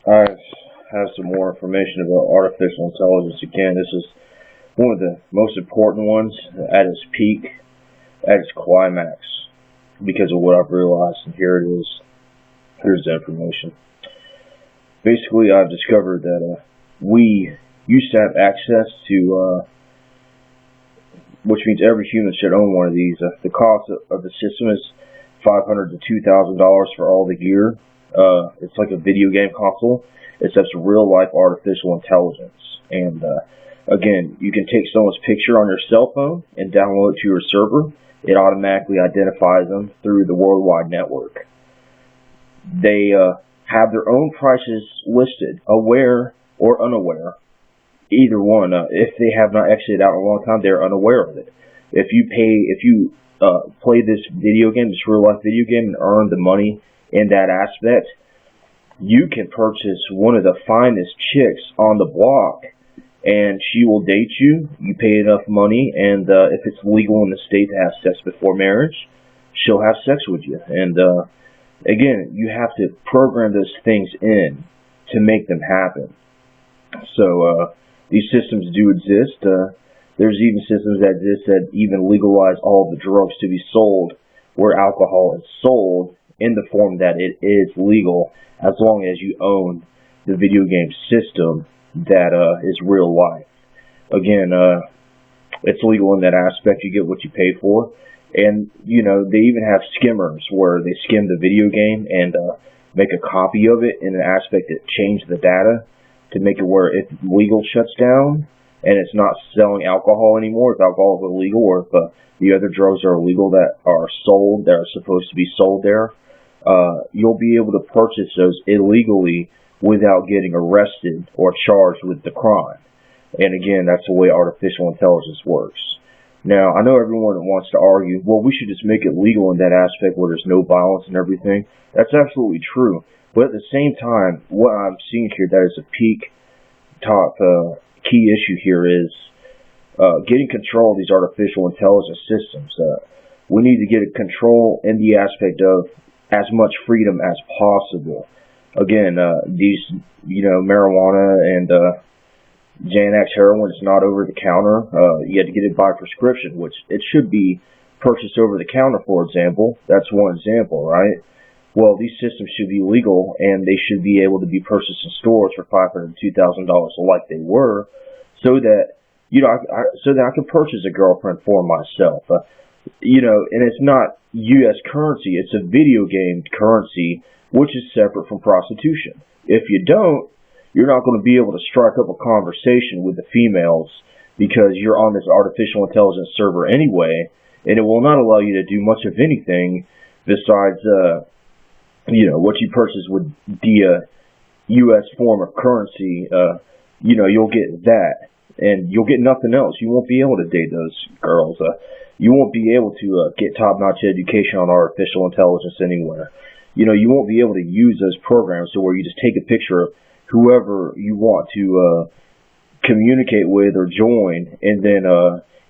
I have some more information about artificial intelligence. Again, this is one of the most important ones at its peak, at its climax, because of what I've realized. And here it is. Here's the information. Basically, I've discovered that we used to have access to, which means every human should own one of these. The cost of the system is $500 to $2,000 for all the gear. It's like a video game console, except it's real-life artificial intelligence. And again, you can take someone's picture on your cell phone and download it to your server. It automatically identifies them through the worldwide network. They have their own prices listed, aware or unaware. Either one. If they have not exited out in a long time, they're unaware of it. If you play this video game, this real-life video game, and earn the money in that aspect, you can purchase one of the finest chicks on the block, and she will date you. You pay enough money, and if it's legal in the state to have sex before marriage, she'll have sex with you. And again, you have to program those things in to make them happen. So these systems do exist. There's even systems that exist that even legalize all the drugs to be sold, where alcohol is sold in the form that it is legal, as long as you own the video game system that is real life. Again, it's legal in that aspect. You get what you pay for. And, you know, they even have skimmers where they skim the video game and make a copy of it in an aspect that change the data to make it where if legal shuts down and it's not selling alcohol anymore, if alcohol is illegal, or if the other drugs are illegal that are sold, that are supposed to be sold there, you'll be able to purchase those illegally without getting arrested or charged with the crime. And again, that's the way artificial intelligence works. Now, I know everyone wants to argue, well, we should just make it legal in that aspect where there's no violence and everything. That's absolutely true. But at the same time, what I'm seeing here that is a peak top key issue here is getting control of these artificial intelligence systems. We need to get a control in the aspect of as much freedom as possible. Again, these, marijuana and Xanax heroin is not over the counter. You have to get it by prescription, which it should be purchased over the counter, for example. That's one example, right? Well, these systems should be legal, and they should be able to be purchased in stores for $500 to $2,000 like they were, so that, I can purchase a girlfriend for myself. And it's not U.S. currency, it's a video game currency, which is separate from prostitution. If you don't, you're not going to be able to strike up a conversation with the females because you're on this artificial intelligence server anyway, and it will not allow you to do much of anything besides, what you purchase with the U.S. form of currency. You'll get that, and you'll get nothing else. You won't be able to date those girls. You won't be able to get top-notch education on artificial intelligence anywhere. You won't be able to use those programs to where you just take a picture of whoever you want to communicate with or join, and then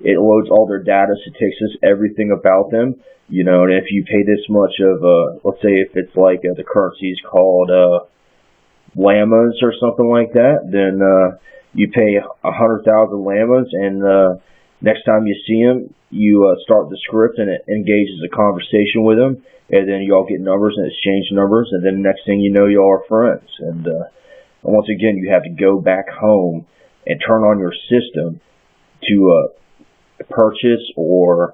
it loads all their data, so it takes us everything about them, and if you pay this much of, let's say if it's like the currency is called llamas or something like that, then you pay 100,000 llamas, and next time you see them, you start the script and it engages a conversation with them, and then y'all get numbers and exchange numbers, and then next thing you know, y'all are friends. And once again, you have to go back home and turn on your system to purchase or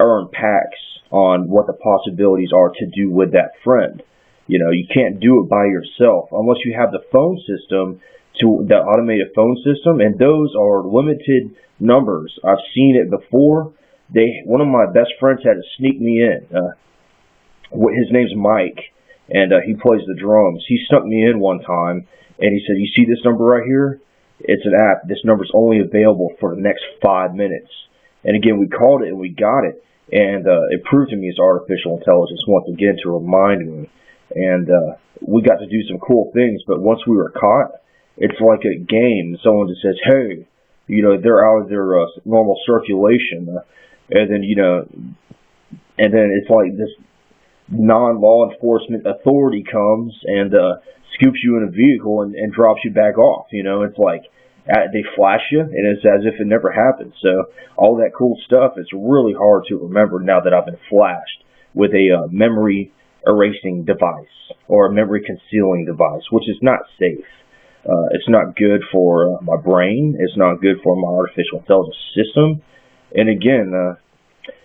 earn packs on what the possibilities are to do with that friend. You can't do it by yourself unless you have the phone system, the automated phone system, and those are limited numbers. I've seen it before. One of my best friends had to sneak me in. His name's Mike, and he plays the drums. He snuck me in one time, and he said, "You see this number right here? It's an app. This number's only available for the next 5 minutes." And again, we called it and we got it, and it proved to me it's artificial intelligence once again to remind me. And we got to do some cool things, but once we were caught, it's like a game. Someone just says, "Hey, they're out of their normal circulation," and then it's like this non-law enforcement authority comes and scoops you in a vehicle and drops you back off. You know, it's like they flash you, and it's as if it never happened. So all that cool stuff, it's really hard to remember now that I've been flashed with a memory erasing device or a memory concealing device, which is not safe. It's not good for my brain. It's not good for my artificial intelligence system. And again,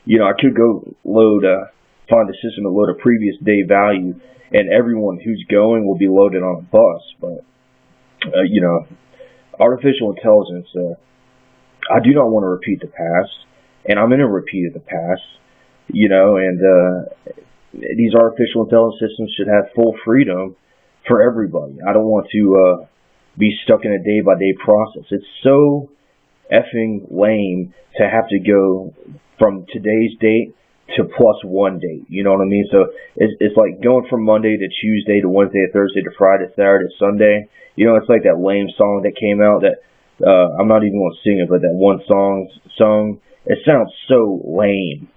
you know, I could go find a system to load a previous day value, and everyone who's going will be loaded on a bus. But, you know, artificial intelligence, I do not want to repeat the past, and I'm in a repeat of the past, you know, and these artificial intelligence systems should have full freedom for everybody. I don't want to be stuck in a day-by-day process. It's so effing lame to have to go from today's date to +1 date. You know what I mean? So it's like going from Monday to Tuesday to Wednesday to Thursday to Friday to Saturday to Sunday. You know, it's like that lame song that came out that I'm not even going to sing it, but that one song, it sounds so lame.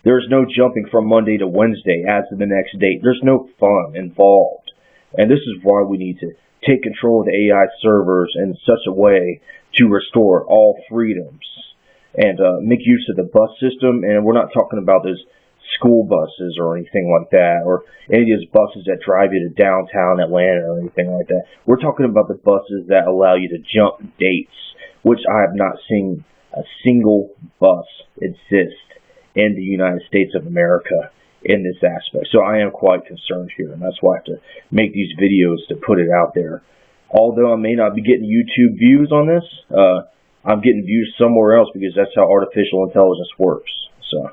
There's no jumping from Monday to Wednesday as to the next date. There's no fun involved. And this is why we need to take control of the AI servers in such a way to restore all freedoms and make use of the bus system. And we're not talking about those school buses or anything like that, or any of those buses that drive you to downtown Atlanta or anything like that. We're talking about the buses that allow you to jump dates, which I have not seen a single bus exist in the United States of America in this aspect. So I am quite concerned here, and that's why I have to make these videos to put it out there. Although I may not be getting YouTube views on this, I'm getting views somewhere else because that's how artificial intelligence works. So